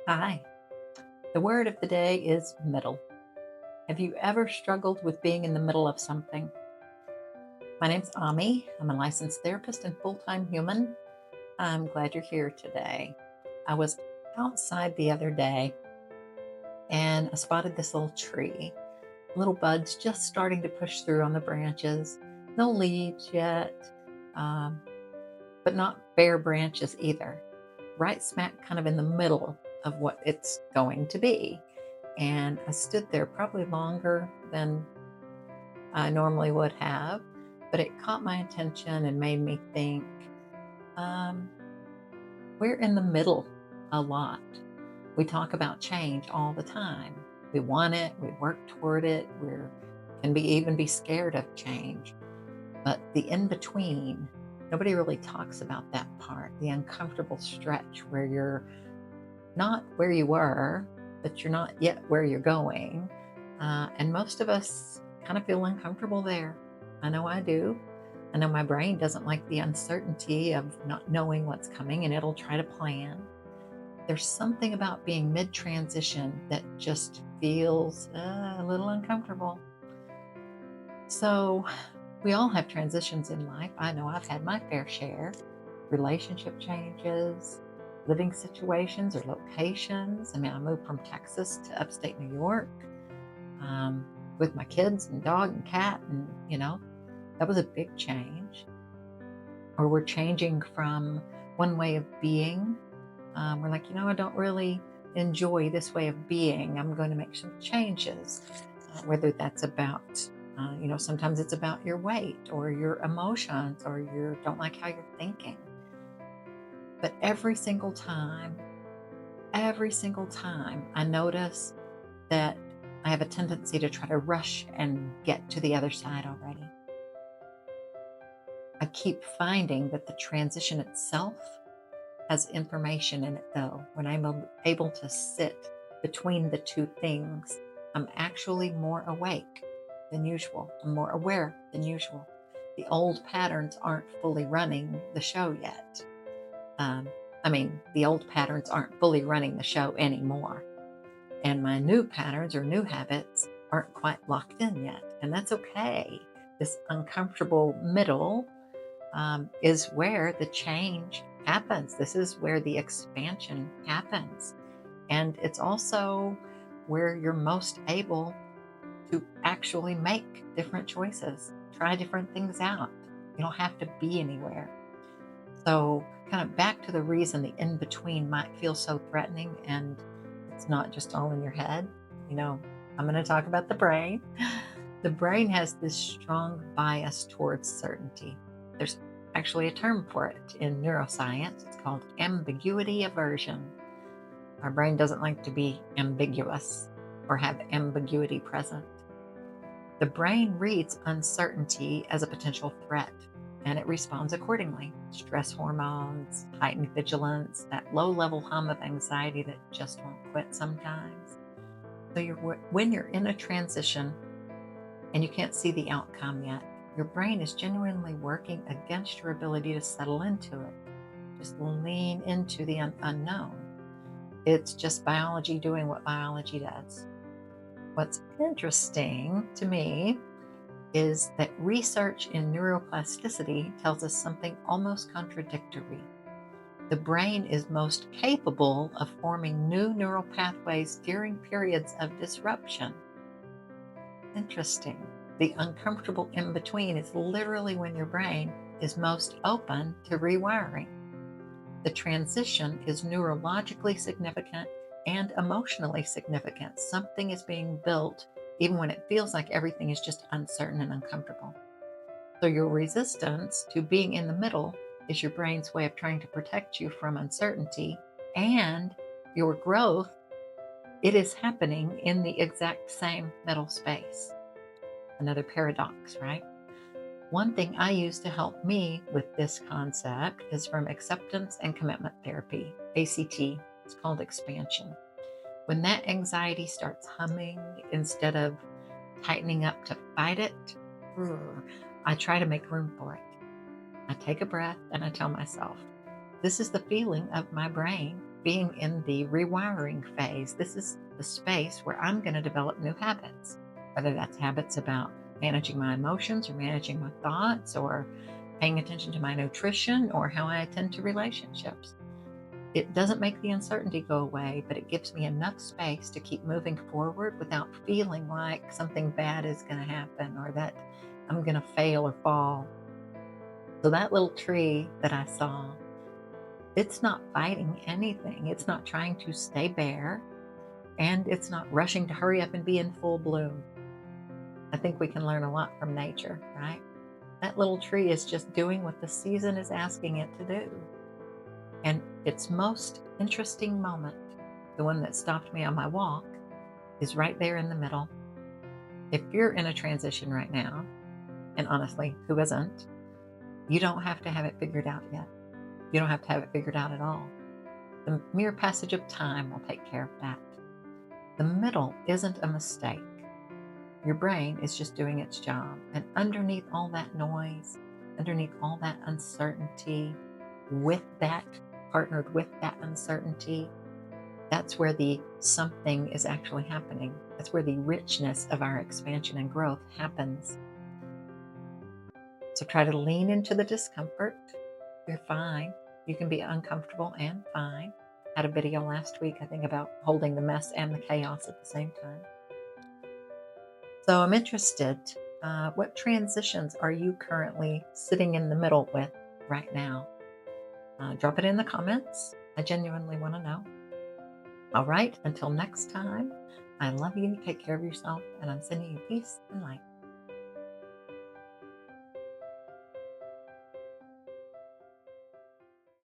Hi. The word of the day is middle. Have you ever struggled with being in the middle of something? My name's Ahmy. I'm a licensed therapist and full time human. I'm glad you're here today. I was outside the other day and I spotted this little tree. Little buds just starting to push through on the branches. No leaves yet, um, but not bare branches either. Right smack kind of in the middle of what it's going to be. And I stood there probably longer than I normally would have, but it caught my attention and made me think um, we're in the middle a lot. We talk about change all the time. We want it, we work toward it, we can even be scared of change. But the in between, nobody really talks about that part, the uncomfortable stretch where you're not where you were, but you're not yet where you're going. And most of us kind of feel uncomfortable there. I know I do. I know my brain doesn't like the uncertainty of not knowing what's coming and it'll try to plan. There's something about being mid transition that just feels a little uncomfortable. So, we all have transitions in life. I know I've had my fair share relationship changes, living situations or locations. I mean, I moved from Texas to upstate New York um, with my kids and dog and cat, and that was a big change. Or we're changing from one way of being. We're like, I don't really enjoy this way of being. I'm going to make some changes, whether that's about sometimes it's about your weight or your emotions or you don't like how you're thinking. But every single time, I notice that I have a tendency to try to rush and get to the other side already. I keep finding that the transition itself has information in it, though. When I'm able to sit between the two things, I'm actually more awake than usual. I'm more aware than usual. The old patterns aren't fully running the show yet. Um, the old patterns aren't fully running the show anymore. And my new patterns or new habits aren't quite locked in yet. And that's okay. This uncomfortable middle is where the change happens. This is where the expansion happens. And it's also where you're most able to actually make different choices, try different things out. You don't have to be anywhere. So, kind of back to the reason the in between might feel so threatening and it's not just all in your head. I'm going to talk about the brain. The brain has this strong bias towards certainty. There's actually a term for it in neuroscience. It's called ambiguity aversion. Our brain doesn't like to be ambiguous or have ambiguity present. The brain reads uncertainty as a potential threat and it responds accordingly. Stress hormones, heightened vigilance, that low level hum of anxiety that just won't quit sometimes. So when you're in a transition and you can't see the outcome yet, your brain is genuinely working against your ability to settle into it. Just lean into the unknown. It's just biology doing what biology does. What's interesting to me is that research in neuroplasticity tells us something almost contradictory. The brain is most capable of forming new neural pathways during periods of disruption. Interesting. The uncomfortable in between is literally when your brain is most open to rewiring. The transition is neurologically significant and emotionally significant. Something is being built even when it feels like everything is just uncertain and uncomfortable. So your resistance to being in the middle is your brain's way of trying to protect you from uncertainty, and your growth, it is happening in the exact same middle space. Another paradox, right? One thing I use to help me with this concept is from acceptance and commitment therapy, ACT. It's called expansion. When that anxiety starts humming instead of tightening up to fight it, I try to make room for it. I take a breath and I tell myself, this is the feeling of my brain being in the rewiring phase. This is the space where I'm going to develop new habits, whether that's habits about managing my emotions or managing my thoughts or paying attention to my nutrition or how I attend to relationships. It doesn't make the uncertainty go away, but it gives me enough space to keep moving forward without feeling like something bad is going to happen or that I'm going to fail or fall. So that little tree that I saw, it's not fighting anything. It's not trying to stay bare, and it's not rushing to hurry up and be in full bloom. I think we can learn a lot from nature, right? That little tree is just doing what the season is asking it to do. And its most interesting moment, the one that stopped me on my walk, is right there in the middle. If you're in a transition right now, and honestly, who isn't, you don't have to have it figured out yet. You don't have to have it figured out at all. The mere passage of time will take care of that. The middle isn't a mistake. Your brain is just doing its job. And underneath all that noise, underneath all that uncertainty, partnered with that uncertainty, that's where the something is actually happening. That's where the richness of our expansion and growth happens. So try to lean into the discomfort. You're fine. You can be uncomfortable and fine. I had a video last week, I think, about holding the mess and the chaos at the same time. So I'm interested, what transitions are you currently sitting in the middle with right now? Drop it in the comments. I genuinely want to know. All right, until next time, I love you. Take care of yourself, and I'm sending you peace and light.